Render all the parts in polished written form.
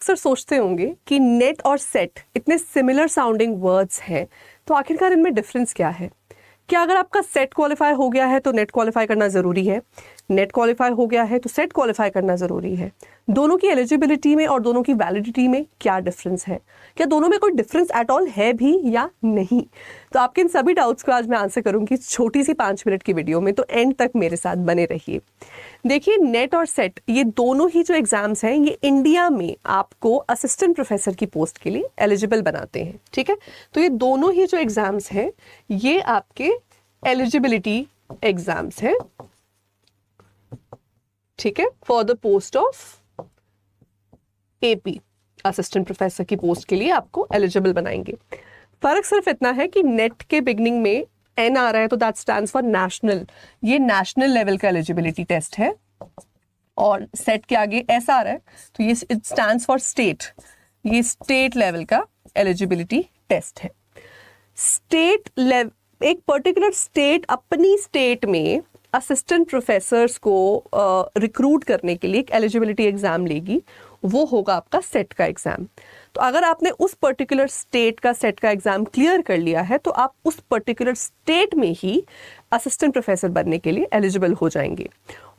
अक्सर सोचते होंगे कि नेट और सेट इतने सिमिलर साउंडिंग वर्ड्स हैं, तो आखिरकार इनमें डिफरेंस क्या है? क्या अगर आपका सेट क्वालिफाई हो गया है तो नेट क्वालिफाई करना ज़रूरी है? नेट क्वालिफाई हो गया है तो सेट क्वालिफाई करना ज़रूरी है? दोनों की एलिजिबिलिटी में और दोनों की वैलिडिटी में क्या डिफरेंस है? क्या दोनों में कोई डिफरेंस एट ऑल है भी या नहीं? तो आपके इन सभी डाउट्स को आज मैं आंसर करूंगी छोटी सी 5 मिनट की वीडियो में, तो एंड तक मेरे साथ बने रहिए। देखिए, नेट और सेट ये दोनों ही जो एग्जाम्स हैं ये इंडिया में आपको असिस्टेंट प्रोफेसर की पोस्ट के लिए एलिजिबल बनाते हैं। ठीक है, तो ये दोनों ही जो एग्जाम्स हैं ये आपके एलिजिबिलिटी एग्जाम्स हैं। ठीक है, for the post of AP assistant professor की पोस्ट के लिए आपको एलिजिबल बनाएंगे। फर्क सिर्फ इतना है कि नेट के बिगनिंग में एन आ रहा है तो दैट स्टैंड्स फॉर नेशनल, ये नेशनल लेवल का एलिजिबिलिटी टेस्ट है, और सेट के आगे एस आ रहा है तो ये इट स्टैंड्स फॉर स्टेट, ये स्टेट लेवल का एलिजिबिलिटी टेस्ट है। स्टेट लेवल, एक पर्टिकुलर स्टेट अपनी स्टेट में असिस्टेंट प्रोफेसर्स को रिक्रूट करने के लिए एक एलिजिबिलिटी एग्जाम लेगी, वो होगा आपका सेट का एग्जाम। तो अगर आपने उस पर्टिकुलर स्टेट का सेट का एग्जाम क्लियर कर लिया है तो आप उस पर्टिकुलर स्टेट में ही असिस्टेंट प्रोफेसर बनने के लिए एलिजिबल हो जाएंगे।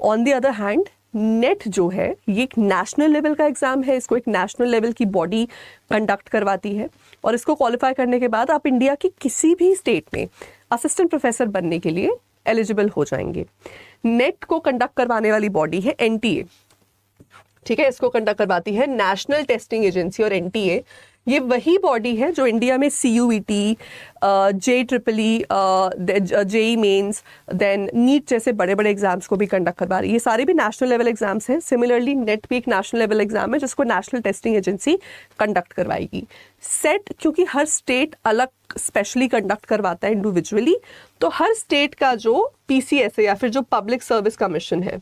On the other hand, net जो है ये एक नेशनल लेवल का एग्जाम है, इसको एक नेशनल लेवल की बॉडी कंडक्ट करवाती है, और इसको क्वालिफाई करने के बाद आप इंडिया की किसी भी स्टेट में असिस्टेंट प्रोफेसर बनने के लिए एलिजिबल हो जाएंगे। नेट को कंडक्ट करवाने वाली बॉडी है एनटीए। ठीक है, इसको कंडक्ट करवाती है नेशनल टेस्टिंग एजेंसी, और एनटीए ये वही बॉडी है जो इंडिया में CUET, JEEE, JEE mains, then NEET जैसे बड़े बड़े एग्जाम्स को भी कंडक्ट करवा रही है। ये सारे भी नेशनल लेवल एग्जाम्स हैं। सिमिलरली नेट भी एक नेशनल लेवल एग्जाम है जिसको नेशनल टेस्टिंग एजेंसी कंडक्ट करवाएगी। सेट क्योंकि हर स्टेट अलग स्पेशली कंडक्ट करवाता है इंडिविजुअली, तो हर स्टेट का जो PCS है या फिर जो पब्लिक सर्विस कमीशन है,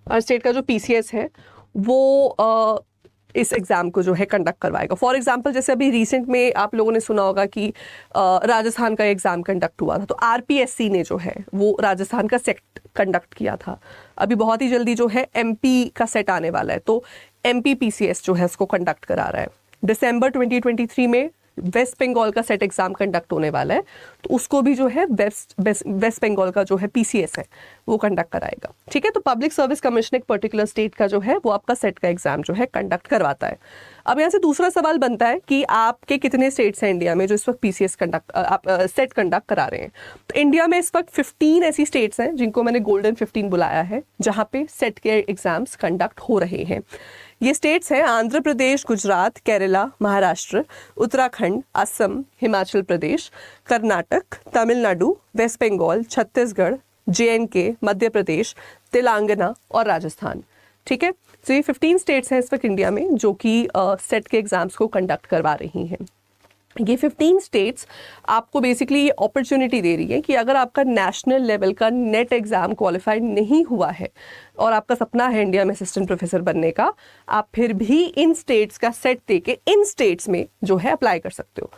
हर स्टेट का जो PCS है वो इस एग्जाम को जो है कंडक्ट करवाएगा। फॉर एग्जांपल, जैसे अभी रिसेंट में आप लोगों ने सुना होगा कि राजस्थान का एग्जाम कंडक्ट हुआ था, तो RPSC ने जो है वो राजस्थान का सेट कंडक्ट किया था। अभी बहुत ही जल्दी जो है MP का सेट आने वाला है, तो MP PCS जो है उसको कंडक्ट करा रहा है। दिसंबर 2023 में वेस्ट बंगाल का सेट एग्जाम कंडक्ट होने वाला है, तो उसको भी जो है वेस्ट बंगाल का जो है PCS है वो कंडक्ट कराएगा। ठीक है, तो पब्लिक सर्विस कमीशन एक पर्टिकुलर स्टेट का जो है वो आपका सेट का एग्जाम जो है कंडक्ट करवाता है। अब यहाँ से दूसरा सवाल बनता है कि आपके कितने स्टेट्स हैं इंडिया में जो इस वक्त PCS सेट कंडक्ट करा रहे हैं। तो इंडिया में इस वक्त 15 ऐसी स्टेट्स हैं जिनको मैंने गोल्डन 15 बुलाया है, जहाँ पे सेट के एग्जाम्स कंडक्ट हो रहे हैं। ये स्टेट्स हैं आंध्र प्रदेश, गुजरात, केरला, महाराष्ट्र, उत्तराखंड, असम, हिमाचल प्रदेश, कर्नाटक, तमिलनाडु, वेस्ट बंगाल, छत्तीसगढ़, JNK, मध्य प्रदेश, तेलंगाना और राजस्थान। ठीक है, तो ये 15 स्टेट्स हैं इस वक्त इंडिया में जो कि सेट के एग्जाम्स को कंडक्ट करवा रही हैं। ये 15 स्टेट्स आपको बेसिकली ये अपॉर्चुनिटी दे रही है कि अगर आपका नेशनल लेवल का नेट एग्जाम क्वालिफाइड नहीं हुआ है और आपका सपना है इंडिया में असिस्टेंट प्रोफेसर बनने का, आप फिर भी इन स्टेट्स का सेट देके इन स्टेट्स में जो है अप्लाई कर सकते हो।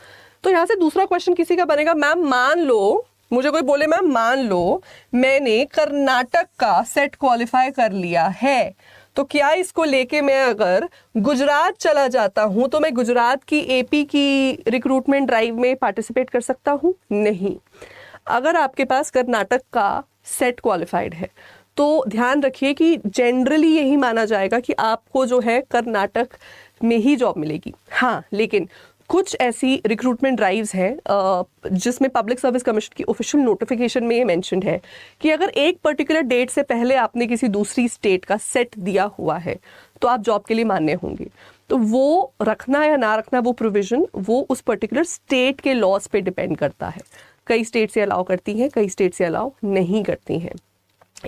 तो यहाँ से दूसरा क्वेश्चन किसी का बनेगा, मैम मान लो, मुझे कोई बोले मैम मान लो मैंने कर्नाटक का सेट क्वालिफाई कर लिया है, तो क्या इसको लेके मैं अगर गुजरात चला जाता हूं तो मैं गुजरात की AP की रिक्रूटमेंट ड्राइव में पार्टिसिपेट कर सकता हूं? नहीं। अगर आपके पास कर्नाटक का सेट क्वालिफाइड है तो ध्यान रखिए कि जनरली यही माना जाएगा कि आपको जो है कर्नाटक में ही जॉब मिलेगी। हाँ, लेकिन कुछ ऐसी रिक्रूटमेंट ड्राइव्स हैं जिसमें पब्लिक सर्विस कमीशन की ऑफिशियल नोटिफिकेशन में ये मेंशन्ड है कि अगर एक पर्टिकुलर डेट से पहले आपने किसी दूसरी स्टेट का सेट दिया हुआ है तो आप जॉब के लिए मान्य होंगे। तो वो रखना या ना रखना वो प्रोविजन वो उस पर्टिकुलर स्टेट के लॉज पे डिपेंड करता है। कई स्टेट से अलाउ करती हैं, कई स्टेट से अलाउ नहीं करती हैं।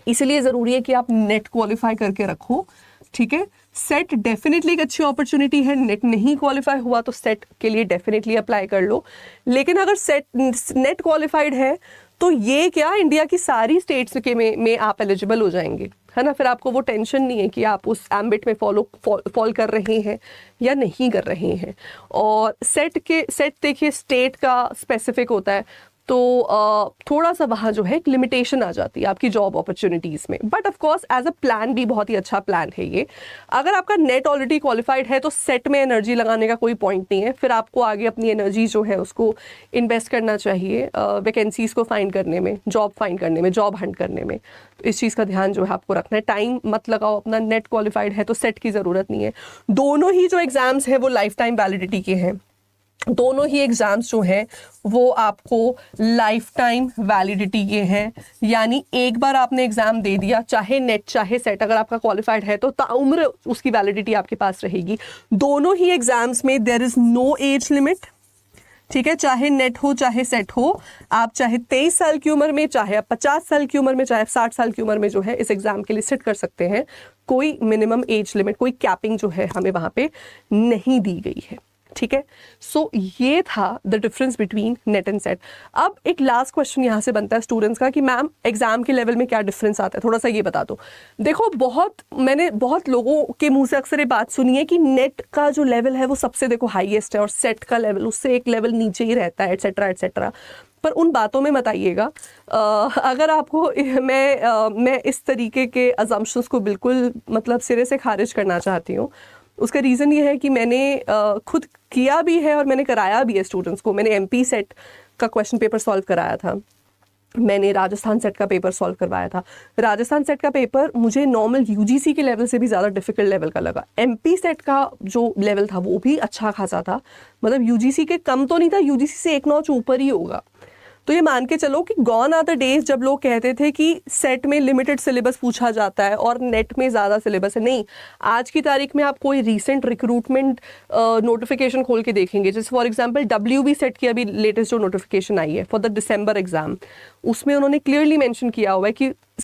इसलिए ज़रूरी है कि आप नेट क्वालिफाई करके रखो। ठीक है, सेट डेफिनेटली एक अच्छी अपॉर्चुनिटी है। नेट नहीं क्वालिफाई हुआ तो सेट के लिए डेफिनेटली अप्लाई कर लो, लेकिन अगर सेट नेट क्वालिफाइड है तो ये क्या इंडिया की सारी स्टेट्स के में आप एलिजिबल हो जाएंगे, है ना। फिर आपको वो टेंशन नहीं है कि आप उस एम्बिट में फॉल कर रहे हैं या नहीं कर रहे हैं। और सेट देखिए स्टेट का स्पेसिफिक होता है, तो थोड़ा सा वहाँ जो है एक लिमिटेशन आ जाती है आपकी जॉब अपॉर्चुनिटीज़ में। But of course as a plan भी बहुत ही अच्छा प्लान है ये। अगर आपका नेट ऑलरेडी क्वालिफाइड है तो सेट में एनर्जी लगाने का कोई पॉइंट नहीं है, फिर आपको आगे अपनी एनर्जी जो है उसको इन्वेस्ट करना चाहिए वैकेंसीज़ को फाइंड करने में, जॉब फाइंड करने में, जॉब हंट करने में। तो इस चीज़ का ध्यान जो है आपको रखना है। टाइम मत लगाओ अपना, नेट क्वालिफाइड है तो सेट की ज़रूरत नहीं है। दोनों ही जो एग्ज़ाम्स हैं वो लाइफ टाइम वैलिडिटी के हैं, दोनों ही एग्जाम्स जो हैं वो आपको लाइफ टाइम वैलिडिटी के हैं। यानी एक बार आपने एग्जाम दे दिया, चाहे नेट चाहे सेट, अगर आपका क्वालिफाइड है तो ताउम्र उसकी वैलिडिटी आपके पास रहेगी। दोनों ही एग्जाम्स में there is no age limit, ठीक है। चाहे नेट हो चाहे सेट हो, आप चाहे 23 साल की उम्र में, चाहे आप 50 साल की उम्र में, चाहे आप 60 साल की उम्र में जो है इस एग्जाम के लिए सिट कर सकते हैं। कोई मिनिमम एज लिमिट, कोई कैपिंग जो है हमें वहाँ पे नहीं दी गई है, ठीक है। सो ये था the difference between net and set. अब एक लास्ट क्वेश्चन यहाँ से बनता है स्टूडेंट्स का कि मैम एग्जाम के लेवल में क्या डिफरेंस आता है, थोड़ा सा ये बता दो। देखो मैंने बहुत लोगों के मुंह से अक्सर ये बात सुनी है कि नेट का जो लेवल है वो सबसे देखो हाईएस्ट है और सेट का लेवल उससे एक लेवल नीचे ही रहता है, एटसेट्रा एटसेट्रा। पर उन बातों में मत आइएगा। अगर आपको मैं इस तरीके के अजम्पशंस को बिल्कुल मतलब सिरे से खारिज करना चाहती हूँ। उसका रीज़न ये है कि मैंने खुद किया भी है और मैंने कराया भी है स्टूडेंट्स को। मैंने एमपी सेट का क्वेश्चन पेपर सॉल्व कराया था, मैंने राजस्थान सेट का पेपर सॉल्व करवाया था। राजस्थान सेट का पेपर मुझे नॉर्मल यूजीसी के लेवल से भी ज़्यादा डिफिकल्ट लेवल का लगा। एमपी सेट का जो लेवल था वो भी अच्छा खासा था, मतलब यूजीसी के कम तो नहीं था, यूजीसी से एक नॉच ऊपर ही होगा। तो ये मान के चलो कि गॉन आर द डेज जब लोग कहते थे कि सेट में लिमिटेड सिलेबस पूछा जाता है और नेट में ज़्यादा सिलेबस है। नहीं, आज की तारीख में आप कोई रीसेंट रिक्रूटमेंट नोटिफिकेशन खोल के देखेंगे, जैसे फॉर एग्जांपल WB सेट की अभी लेटेस्ट जो नोटिफिकेशन आई है फॉर द दिसंबर एग्जाम, उसमें उन्होंने क्लियरली मेंशन किया हुआ है कि